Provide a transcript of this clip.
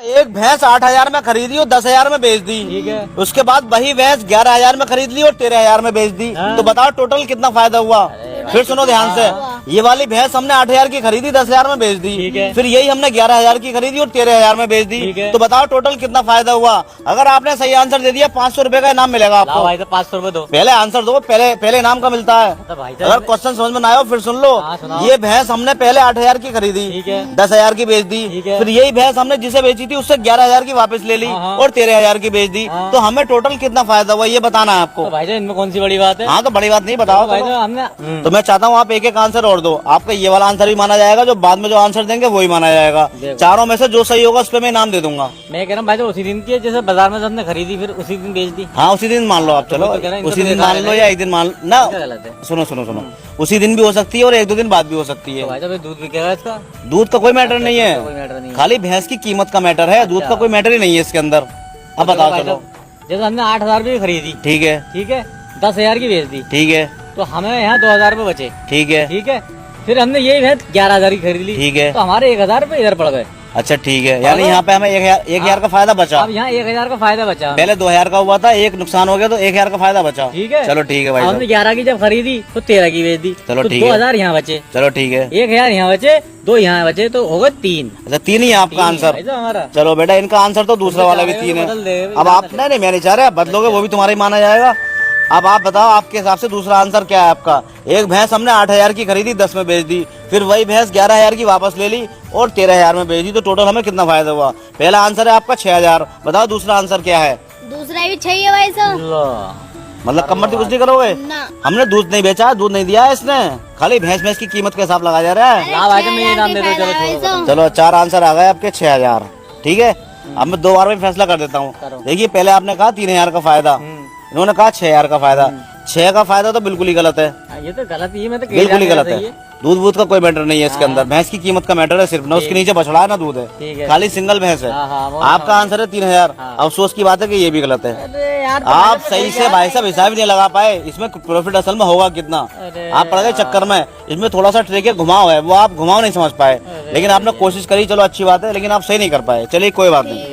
एक भैंस 8,000 में खरीदी और 10,000 में बेच दी। ठीक है। उसके बाद वही भैंस 11,000 में खरीद ली और 13,000 में बेच दी। हाँ। तो बताओ टोटल कितना फायदा हुआ। फिर सुनो ध्यान से, ये वाली भैंस हमने 8,000 की खरीदी, 10,000 में बेच दी। ठीक है। फिर यही हमने 11,000 की खरीदी और 13,000 में बेच दी। ठीक है। तो बताओ टोटल कितना फायदा हुआ। अगर आपने सही आंसर दे दिया 500 रुपए का इनाम मिलेगा लाओ आपको। भाई तो 500 रुपए दो। पहले आंसर दो, पहले इनाम का मिलता है। तो भाई अगर क्वेश्चन समझ में ना आए फिर सुन लो। हाँ, सुनाओ। ये भैंस हमने पहले 8,000 की खरीदी, ठीक है। 10,000 की बेच दी। ठीक है। फिर यही भैंस हमने जिसे बेची थी उससे 11,000 की वापस ले ली हाँ। और 13,000 की बेच दी। हाँ। तो हमें टोटल कितना फायदा हुआ ये बताना है आपको। तो भाई जान इनमें कौन सी बड़ी बात है। हाँ तो बड़ी बात नहीं, बताओ भाई चलो। जान हमने तो मैं चाहता हूँ आप एक एक आंसर और दो। आपका ये वाला आंसर भी माना जाएगा, जो बाद में जो आंसर देंगे वही माना जाएगा। देखो। चारों में से जो सही होगा उस पर मैं इनाम दे दूंगा। मैं कह रहा हूँ भाई तो उसी दिन की है, जैसे बाजार में सबने खरीदी फिर उसी दिन बेच दी। हाँ उसी दिन मान लो आप, चलो तो कह रहे हैं, उसी इनको दिन तो मान लो या एक दिन मान ना। क्या गलत है। सुनो सुनो सुनो, उसी दिन भी हो सकती है और एक दो दिन बाद भी हो सकती तो है। भाई तो फिर दूध बिकेगा इसका। दूध का कोई मैटर नहीं कोई है, मैटर नहीं है। खाली भैंस की कीमत का मैटर है। दूध का कोई मैटर ही नहीं है इसके अंदर। अब बताओ भाई चलो। तो जैसे हमने 8,000 रुपये की खरीदी, ठीक है, ठीक है, 10,000 की बेच दी, ठीक है, तो हमें यहाँ 2,000 रुपये बचे। ठीक है, ठीक है। फिर हमने यही भैंस 11,000 की खरीद ली। ठीक है। तो हमारे 1,000 रुपये इधर पड़ गए। अच्छा ठीक है, यानी अब- यहाँ पे हमें 1,000 का फायदा बचा। अब यहाँ 1,000 का फायदा बचा। पहले 2,000 का हुआ था, एक नुकसान हो गया तो 1,000 का फायदा बचा। ठीक है। चलो ठीक है भाई अब साहब। हमने 11 की जब खरीदी तो 13 की बेच दी। चलो तो ठीक है। 2,000 यहाँ बचे, चलो ठीक है। 1,000 यहाँ बचे, 2 यहाँ बचे, तो हो गए 3। अच्छा 3 ही है आपका आंसर। भाई साहब हमारा। चलो बेटा इनका आंसर तो दूसरा वाला भी 3 है। बदल दे। अब आप नहीं मैं नहीं चाह रहे, बदलोगे वो भी तुम्हारा ही माना जाएगा। अब आप बताओ आपके हिसाब से दूसरा आंसर क्या है आपका। एक भैंस हमने 8,000 की खरीदी, 10 में बेच दी। फिर वही भैंस 11,000 की वापस ले ली और 13,000 में बेच दी। तो टोटल हमें कितना फायदा हुआ। पहला आंसर है आपका 6,000। बताओ दूसरा आंसर क्या है। दूसरा भी चाहिए भाई साहब। लो। मतलब कमर से कुछ नहीं करोगे। ना हमने दूध नहीं बेचा, दूध नहीं दिया है इसने, खाली भैंस की कीमत का हिसाब लगाया जा रहा है। ला भाई तो मैं इनाम दे दो। चलो छोड़ो। चलो 4 आंसर आ गए आपके 6,000। ठीक है, अब मैं 2 बार में फैसला कर देता हूँ। करो। देखिए पहले आपने कहा 3,000 का फायदा, इन्होंने कहा 6,000 का फायदा। 6 का फायदा तो बिल्कुल ही गलत है, ये तो गलत ही है। मैं तो कह बिल्कुल ही रहा गलत था है। ये। दूध वूध का कोई मैटर नहीं है इसके अंदर। भैंस की कीमत का मैटर है सिर्फ, ना उसके नीचे बछड़ा है ना दूध ठीक है, है। खाली सिंगल भैंस है। हाँ, हाँ, वो आपका आंसर है 3,000। हाँ। अफसोस की बात है कि ये भी गलत है। अरे यार तो आप मैंने सही तो से भाई साहब हिसाब ही नहीं लगा पाए इसमें प्रॉफिट असल में होगा कितना। अरे आप पड़ गए चक्कर में। इसमें थोड़ा सा ट्रिक है, घुमाव है, वो आप घुमाव नहीं समझ पाए। लेकिन आपने कोशिश करी, चलो अच्छी बात है, लेकिन आप सही नहीं कर पाए। चलिए कोई बात नहीं।